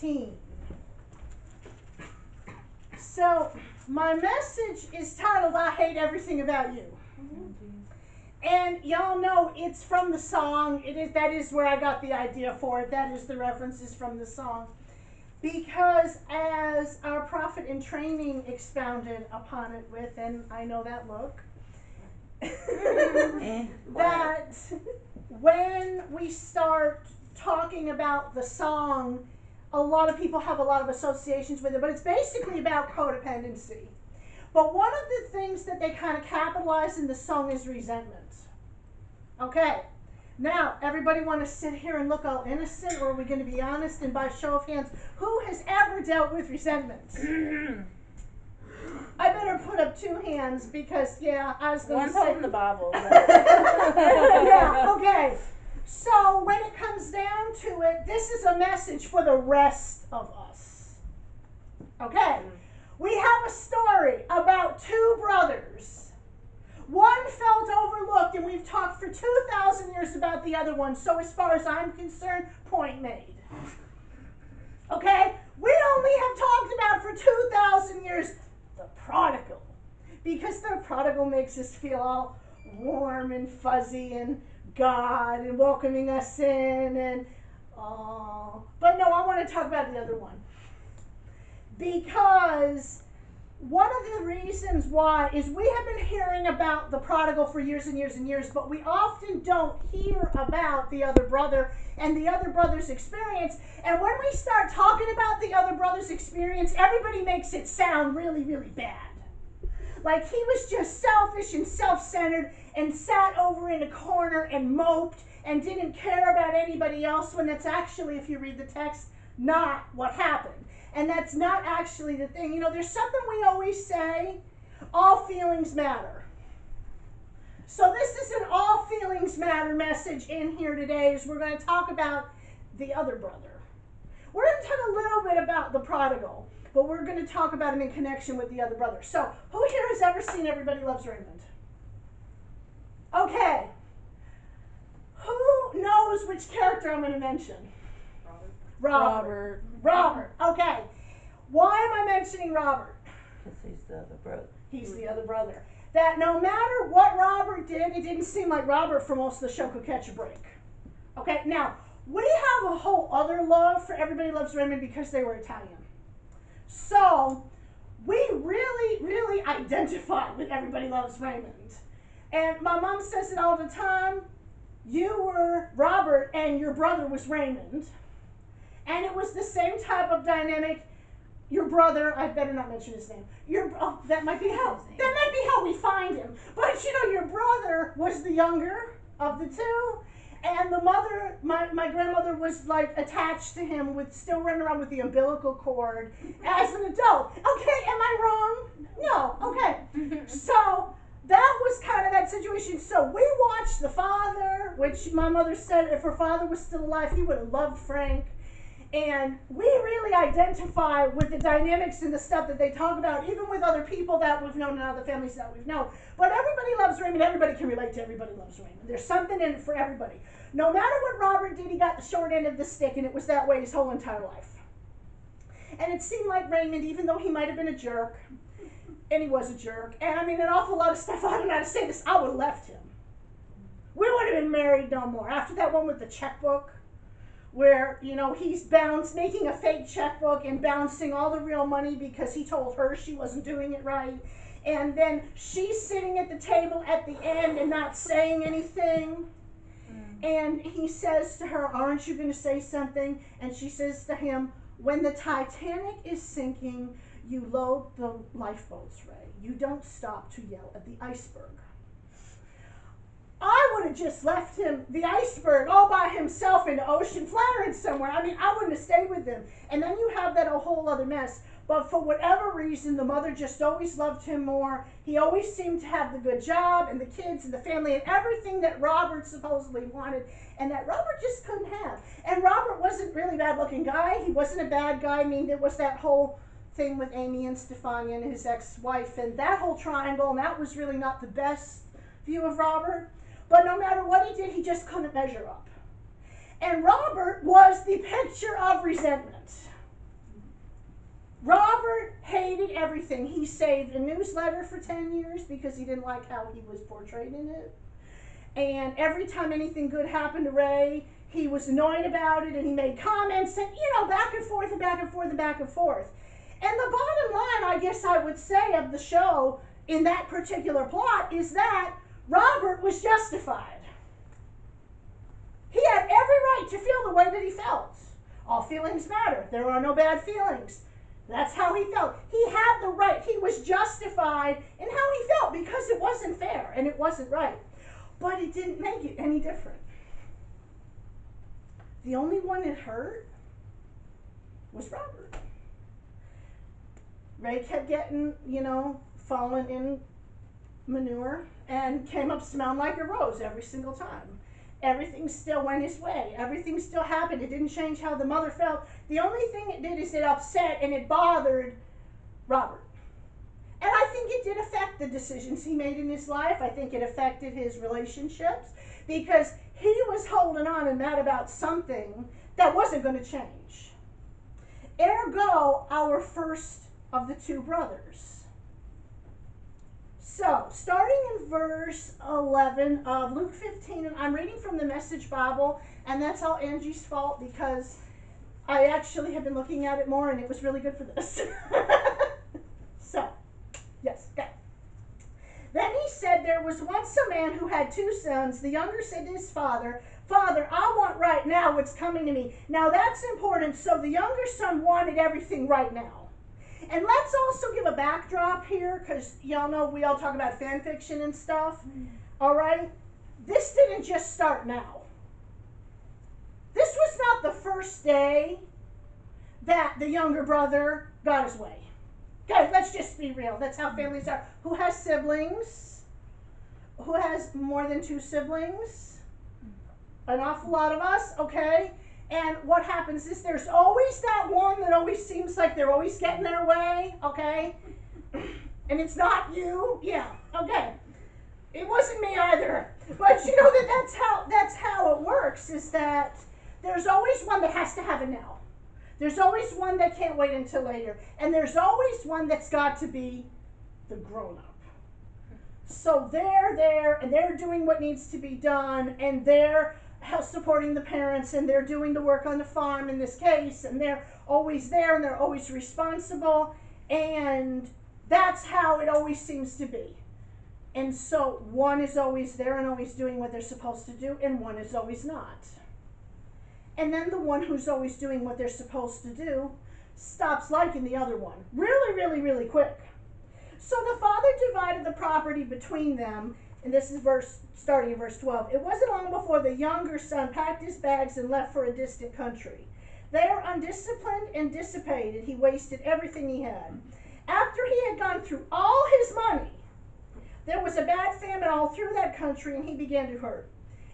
15. So my message is titled, I Hate Everything About You. And y'all know it's from the song. That is where I got the idea for it. That is the references from the song. Because as our prophet in training expounded upon it with, and I know that look, that when we start talking about the song, a lot of people have a lot of associations with it, but it's basically about codependency. But one of the things that they kind of capitalize in the song is resentment. Okay, now everybody want to sit here and look all innocent, or are we going to be honest? And by show of hands, who has ever dealt with resentment? I better put up 2 hands because, yeah, I was going to say. One's holding the Bible. Yeah, okay. So when it comes down to it, this is a message for the rest of us. Okay, we have a story about 2 brothers. One felt overlooked, and we've talked for 2,000 years about the other one. So as far as I'm concerned, point made. Okay, we only have talked about for 2,000 years the prodigal, because the prodigal makes us feel all warm and fuzzy and God and welcoming us in and but no, I want to talk about the other one, because one of the reasons why is we have been hearing about the prodigal for years and years and years, but we often don't hear about the other brother and the other brother's experience. And when we start talking about the other brother's experience, everybody makes it sound really, really bad. Like he was just selfish and self-centered and sat over in a corner and moped and didn't care about anybody else, when that's actually, if you read the text, not what happened. And that's not actually the thing. You know, there's something we always say, all feelings matter. So this is an all feelings matter message in here today, as we're going to talk about the other brother. We're going to talk a little bit about the prodigal, but we're going to talk about him in connection with the other brother. So, who here has ever seen Everybody Loves Raymond? Okay. Who knows which character I'm going to mention? Robert. Okay. Why am I mentioning Robert? Because he's the other brother. He's the other brother. That no matter what Robert did, it didn't seem like Robert for most of the show could catch a break. Okay, now, we have a whole other love for Everybody Loves Raymond because they were Italian. So, we really, really identify with Everybody Loves Raymond. And my mom says it all the time. You were Robert and your brother was Raymond. And it was the same type of dynamic. Your brother, I better not mention his name. That might be how we find him. But you know, your brother was the younger of the 2. And the mother, my grandmother was like attached to him, with still running around with the umbilical cord as an adult. Okay, am I wrong? No, okay. So that was kind of that situation. So we watched the father, which my mother said if her father was still alive, he would have loved Frank. And we really identify with the dynamics and the stuff that they talk about, even with other people that we've known and other families that we've known. But Everybody Loves Raymond. Everybody can relate to Everybody Loves Raymond. There's something in it for everybody. No matter what Robert did, he got the short end of the stick, and it was that way his whole entire life. And it seemed like Raymond, even though he might have been a jerk, and he was a jerk, and I mean an awful lot of stuff, I don't know how to say this, I would have left him. We would have been married no more. After that one with the checkbook, where, you know, he's making a fake checkbook and bouncing all the real money because he told her she wasn't doing it right. And then she's sitting at the table at the end and not saying anything. And he says to her, aren't you going to say something? And she says to him, when the Titanic is sinking, you load the lifeboats, Ray. You don't stop to yell at the iceberg. I would have just left him, the iceberg, all by himself in the ocean, flattering somewhere. I mean, I wouldn't have stayed with him. And then you have that whole other mess. But for whatever reason, the mother just always loved him more. He always seemed to have the good job and the kids and the family and everything that Robert supposedly wanted, and that Robert just couldn't have. And Robert wasn't really a bad-looking guy. He wasn't a bad guy. I mean, there was that whole thing with Amy and Stefania and his ex-wife, and that whole triangle, and that was really not the best view of Robert. But no matter what he did, he just couldn't measure up. And Robert was the picture of resentment. hated everything. He saved a newsletter for 10 years because he didn't like how he was portrayed in it. And every time anything good happened to Ray, he was annoyed about it, and he made comments and, back and forth and back and forth and back and forth. And the bottom line, I guess I would say, of the show in that particular plot is that Robert was justified. He had every right to feel the way that he felt. All feelings matter. There are no bad feelings. That's how he felt. He had the right. He was justified in how he felt because it wasn't fair and it wasn't right. But it didn't make it any different. The only one it hurt was Robert. Ray kept getting, falling in manure and came up smelling like a rose every single time. Everything still went his way. Everything still happened. It didn't change how the mother felt. The only thing it did is it upset and it bothered Robert. And I think it did affect the decisions he made in his life. I think it affected his relationships because he was holding on and mad about something that wasn't going to change. Ergo, our first of the two brothers. So, starting in verse 11 of Luke 15, and I'm reading from the Message Bible, and that's all Angie's fault because I actually have been looking at it more and it was really good for this. So, yes, okay. Then he said, there was once a man who had two sons. The younger said to his father, Father, I want right now what's coming to me. Now that's important. So the younger son wanted everything right now. And let's also give a backdrop here, because y'all know we all talk about fan fiction and stuff. All right? This didn't just start now. This was not the first day that the younger brother got his way. Okay, let's just be real. That's how families are. Who has siblings? Who has more than two siblings? An awful lot of us, okay? And what happens is there's always that one that always seems like they're always getting their way, okay? And it's not you. Yeah, okay. It wasn't me either. But you know that's how it works, is that there's always one that has to have it now. There's always one that can't wait until later. And there's always one that's got to be the grown-up. So they're there, and they're doing what needs to be done, and they're supporting the parents, and they're doing the work on the farm in this case, and they're always there, and they're always responsible, and that's how it always seems to be. And so one is always there and always doing what they're supposed to do, and one is always not. And then the one who's always doing what they're supposed to do stops liking the other one really, really, really quick. So the father divided the property between them, and this is starting in verse 12. It wasn't long before the younger son packed his bags and left for a distant country. There, undisciplined and dissipated, he wasted everything he had. After he had gone through all his money, there was a bad famine all through that country, and he began to hurt.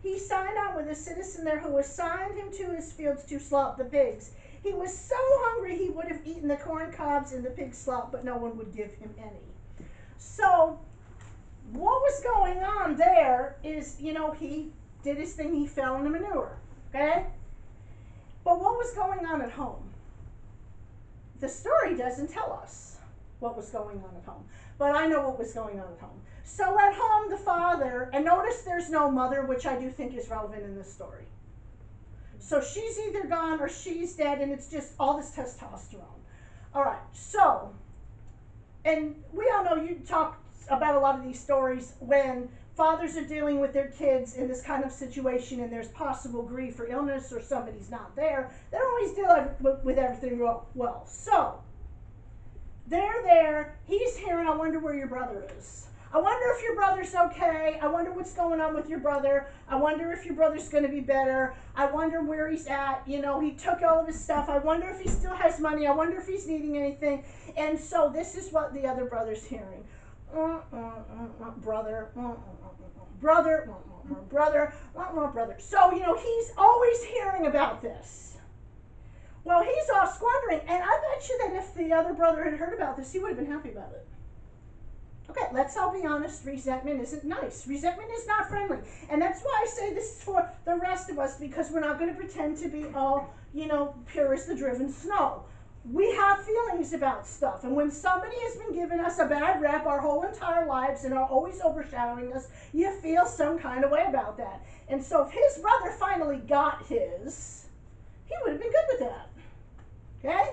He signed on with a citizen there who assigned him to his fields to slop the pigs. He was so hungry he would have eaten the corn cobs in the pig slop, but no one would give him any. So what was going on there is, he did his thing, he fell in the manure, okay? But what was going on at home? The story doesn't tell us what was going on at home, but I know what was going on at home. So at home, the father, and notice there's no mother, which I do think is relevant in this story. So she's either gone or she's dead, and it's just all this testosterone. All right, so, and we all know, you talk about a lot of these stories when fathers are dealing with their kids in this kind of situation and there's possible grief or illness or somebody's not there. They don't always deal with everything well. So, they're there, he's hearing, I wonder where your brother is. I wonder if your brother's okay. I wonder what's going on with your brother. I wonder if your brother's going to be better. I wonder where he's at. He took all of his stuff. I wonder if he still has money. I wonder if he's needing anything. And so this is what the other brother's hearing. Brother. So, he's always hearing about this. Well, he's all squandering. And I bet you that if the other brother had heard about this, he would have been happy about it. Okay, let's all be honest, resentment isn't nice. Resentment is not friendly. And that's why I say this is for the rest of us, because we're not going to pretend to be all, pure as the driven snow. we have feelings about stuff. And when somebody has been giving us a bad rep our whole entire lives and are always overshadowing us, you feel some kind of way about that. And so if his brother finally got his, he would have been good with that. Okay?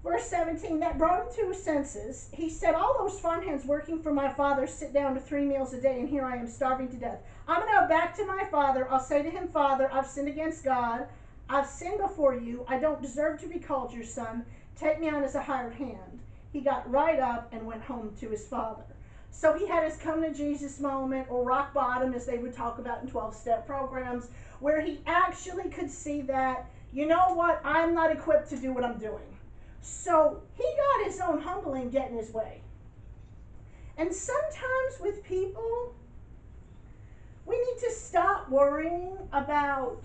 Verse 17, that brought him to his senses. He said, all those farmhands working for my father sit down to 3 meals a day, and here I am starving to death. I'm going to go back to my father. I'll say to him, Father, I've sinned against God. I've sinned before you. I don't deserve to be called your son. Take me on as a hired hand. He got right up and went home to his father. So he had his come to Jesus moment, or rock bottom, as they would talk about in 12-step programs, where he actually could see that, you know what, I'm not equipped to do what I'm doing. So he got his own humbling get in his way. And sometimes with people, we need to stop worrying about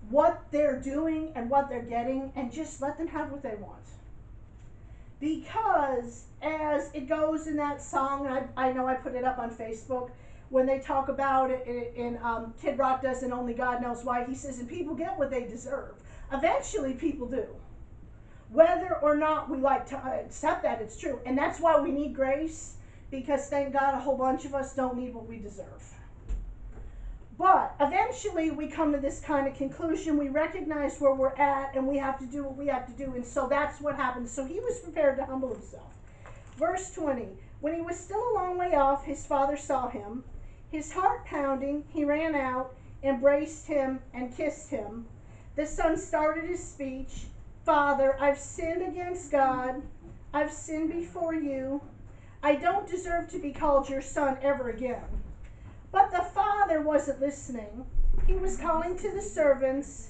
what they're doing and what they're getting and just let them have what they want. Because as it goes in that song, I know I put it up on Facebook, when they talk about it in Kid Rock does, and Only God Knows Why, he says, and people get what they deserve. Eventually people do. Whether or not we like to accept that, it's true. And that's why we need grace, because thank God a whole bunch of us don't need what we deserve. But eventually we come to this kind of conclusion. We recognize where we're at, and we have to do what we have to do. And so that's what happens. So he was prepared to humble himself. Verse 20, when he was still a long way off, his father saw him. His heart pounding, he ran out, embraced him, and kissed him. The son started his speech. Father, I've sinned against God. I've sinned before you. I don't deserve to be called your son ever again. But the father wasn't listening. He was calling to the servants,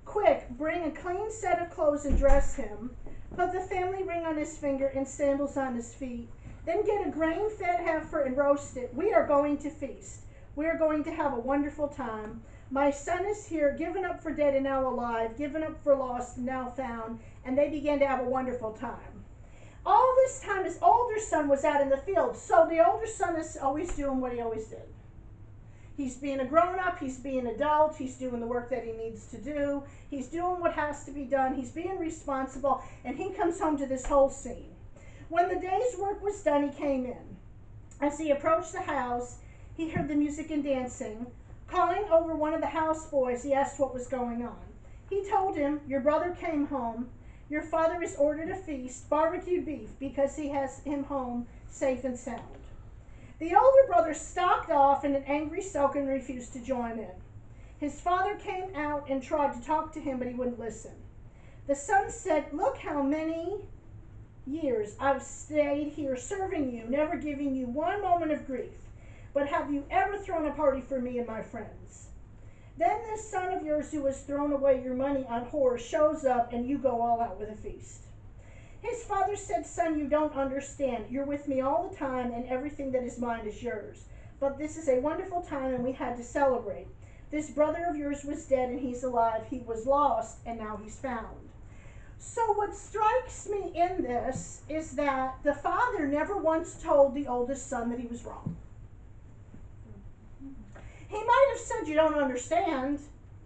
quick, bring a clean set of clothes and dress him. Put the family ring on his finger and sandals on his feet. Then get a grain-fed heifer and roast it. We are going to feast. We are going to have a wonderful time. My son is here, given up for dead and now alive, given up for lost and now found. And they began to have a wonderful time. All this time his older son was out in the field. So the older son is always doing what he always did. He's being a grown-up, he's being an adult, he's doing the work that he needs to do, he's doing what has to be done, he's being responsible, and he comes home to this whole scene. When the day's work was done, he came in. As he approached the house, he heard the music and dancing. Calling over one of the houseboys, he asked what was going on. He told him, your brother came home. Your father has ordered a feast, barbecued beef, because he has him home safe and sound. The older brother stalked off in an angry sulk and refused to join in. His father came out and tried to talk to him, but he wouldn't listen. The son said, look how many years I've stayed here serving you, never giving you one moment of grief. But have you ever thrown a party for me and my friends? Then this son of yours who has thrown away your money on whores shows up, and you go all out with a feast. His father said, son, you don't understand. You're with me all the time, and everything that is mine is yours. But this is a wonderful time, and we had to celebrate. This brother of yours was dead, and he's alive. He was lost, and now he's found. So what strikes me in this is that the father never once told the oldest son that he was wrong. He might have said, you don't understand,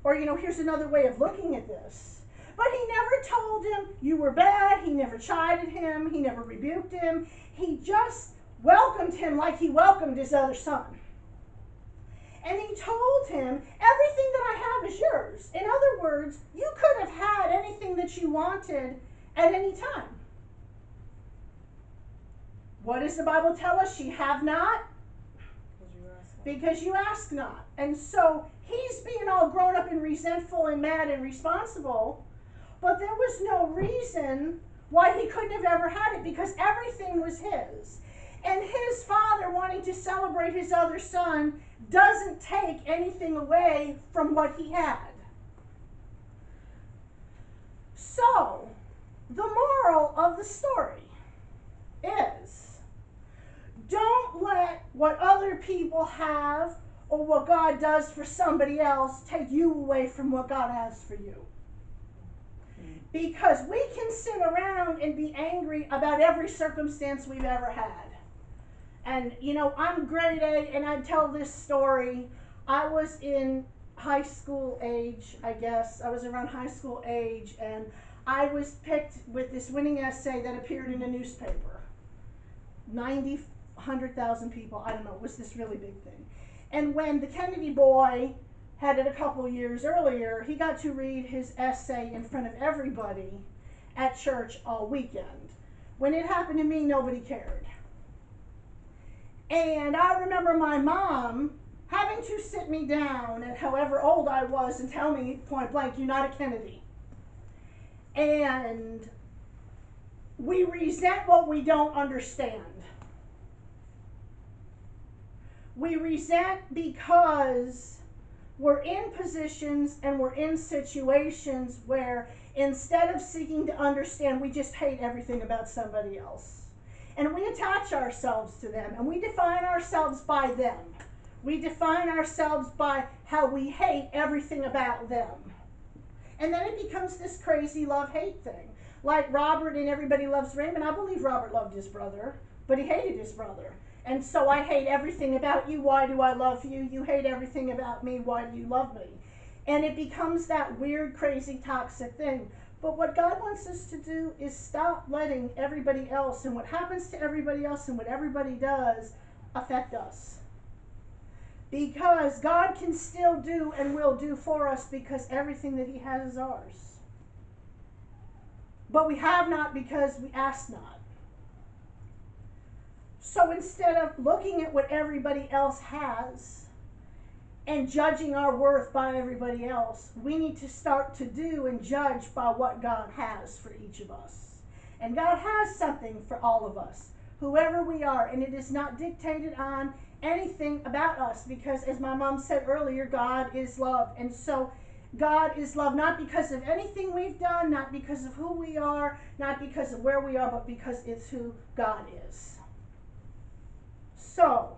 or, here's another way of looking at this. But he never told him you were bad. He never chided him. He never rebuked him. He just welcomed him like he welcomed his other son. And he told him, everything that I have is yours. In other words, you could have had anything that you wanted at any time. What does the Bible tell us? Ye have not, because you ask not. And so he's being all grown up and resentful and mad and responsible, but there was no reason why he couldn't have ever had it, because everything was his. And his father wanting to celebrate his other son doesn't take anything away from what he had. So, the moral of the story is, don't let what other people have or what God does for somebody else take you away from what God has for you. Because we can sit around and be angry about every circumstance we've ever had. And, I'm grade A, and I tell this story. I was in high school age, I guess. I was around high school age, and I was picked with this winning essay that appeared in a newspaper. 100,000 people, I don't know, it was this really big thing. And when the Kennedy boy had it a couple years earlier, he got to read his essay in front of everybody at church all weekend. When it happened to me, nobody cared. And I remember my mom having to sit me down at however old I was and tell me point blank, you're not a Kennedy. And we resent what we don't understand. We resent because we're in positions and we're in situations where instead of seeking to understand, we just hate everything about somebody else. And we attach ourselves to them, and we define ourselves by them. We define ourselves by how we hate everything about them. And then it becomes this crazy love-hate thing. Like Robert in Everybody Loves Raymond, I believe Robert loved his brother, but he hated his brother. And so I hate everything about you, why do I love you? You hate everything about me, why do you love me? And it becomes that weird, crazy, toxic thing. But what God wants us to do is stop letting everybody else and what happens to everybody else and what everybody does affect us. Because God can still do and will do for us because everything that He has is ours. But we have not because we ask not. So instead of looking at what everybody else has and judging our worth by everybody else, we need to start to do and judge by what God has for each of us. And God has something for all of us, whoever we are, and it is not dictated on anything about us because, as my mom said earlier, God is love. And so God is love not because of anything we've done, not because of who we are, not because of where we are, but because it's who God is. So,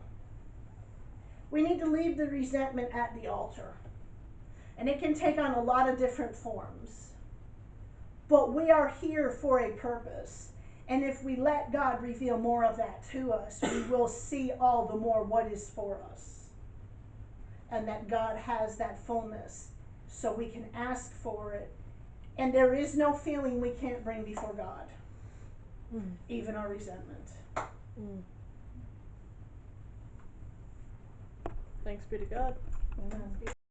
we need to leave the resentment at the altar. And it can take on a lot of different forms. But we are here for a purpose. And if we let God reveal more of that to us, we will see all the more what is for us. And that God has that fullness. So we can ask for it. And there is no feeling we can't bring before God. Even our resentment. Thanks be to God. Amen.